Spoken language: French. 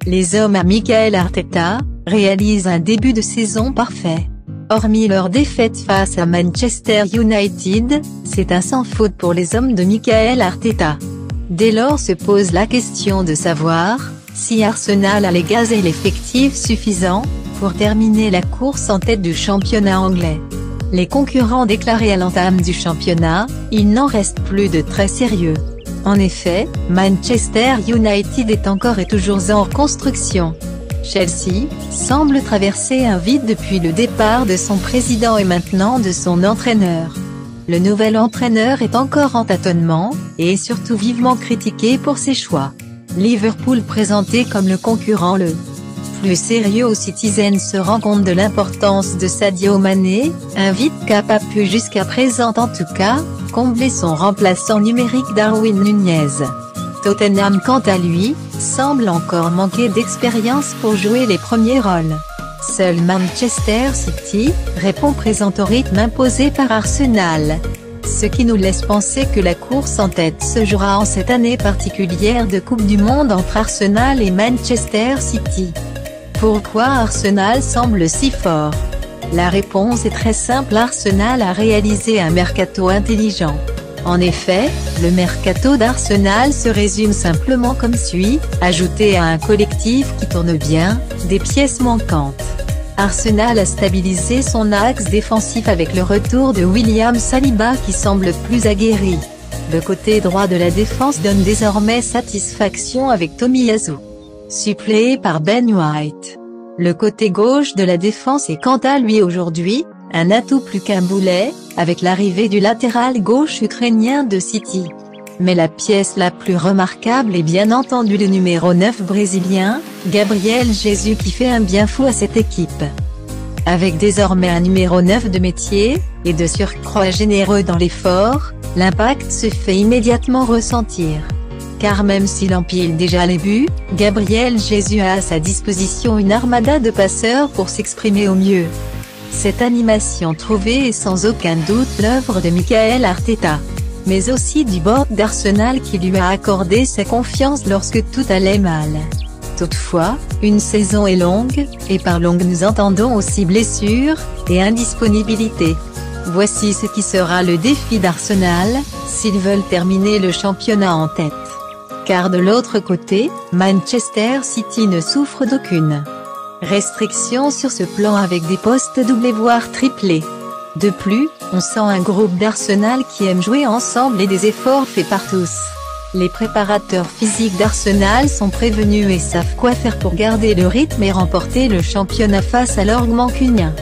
Les hommes à Mikel Arteta réalisent un début de saison parfait. Hormis leur défaite face à Manchester United, c'est un sans faute pour les hommes de Mikel Arteta. Dès lors se pose la question de savoir si Arsenal a les gaz et l'effectif suffisant pour terminer la course en tête du championnat anglais. Les concurrents déclarés à l'entame du championnat, il n'en reste plus de très sérieux. En effet, Manchester United est encore et toujours en reconstruction. Chelsea semble traverser un vide depuis le départ de son président et maintenant de son entraîneur. Le nouvel entraîneur est encore en tâtonnement, et est surtout vivement critiqué pour ses choix. Liverpool présenté comme le concurrent le plus sérieux aux Citizens se rend compte de l'importance de Sadio Mané, un vide qu'a pas pu jusqu'à présent en tout cas, combler son remplaçant numérique Darwin Nunez. Tottenham quant à lui, semble encore manquer d'expérience pour jouer les premiers rôles. Seul Manchester City répond présent au rythme imposé par Arsenal. Ce qui nous laisse penser que la course en tête se jouera en cette année particulière de Coupe du Monde entre Arsenal et Manchester City. Pourquoi Arsenal semble si fort? La réponse est très simple, Arsenal a réalisé un mercato intelligent. En effet, le mercato d'Arsenal se résume simplement comme suit, ajouter à un collectif qui tourne bien, des pièces manquantes. Arsenal a stabilisé son axe défensif avec le retour de William Saliba qui semble plus aguerri. Le côté droit de la défense donne désormais satisfaction avec Tomiyasu, suppléé par Ben White. Le côté gauche de la défense est quant à lui aujourd'hui un atout plus qu'un boulet, avec l'arrivée du latéral gauche ukrainien de City. Mais la pièce la plus remarquable est bien entendu le numéro 9 brésilien, Gabriel Jesus qui fait un bien fou à cette équipe. Avec désormais un numéro 9 de métier, et de surcroît généreux dans l'effort, l'impact se fait immédiatement ressentir. Car même s'il empile déjà les buts, Gabriel Jesus a à sa disposition une armada de passeurs pour s'exprimer au mieux. Cette animation trouvée est sans aucun doute l'œuvre de Mikel Arteta, mais aussi du board d'Arsenal qui lui a accordé sa confiance lorsque tout allait mal. Toutefois, une saison est longue, et par longue nous entendons aussi blessures et indisponibilité. Voici ce qui sera le défi d'Arsenal, s'ils veulent terminer le championnat en tête. Car de l'autre côté, Manchester City ne souffre d'aucune restriction sur ce plan avec des postes doublés voire triplés. De plus, on sent un groupe d'Arsenal qui aime jouer ensemble et des efforts faits par tous. Les préparateurs physiques d'Arsenal sont prévenus et savent quoi faire pour garder le rythme et remporter le championnat face à l'orgue mancunien.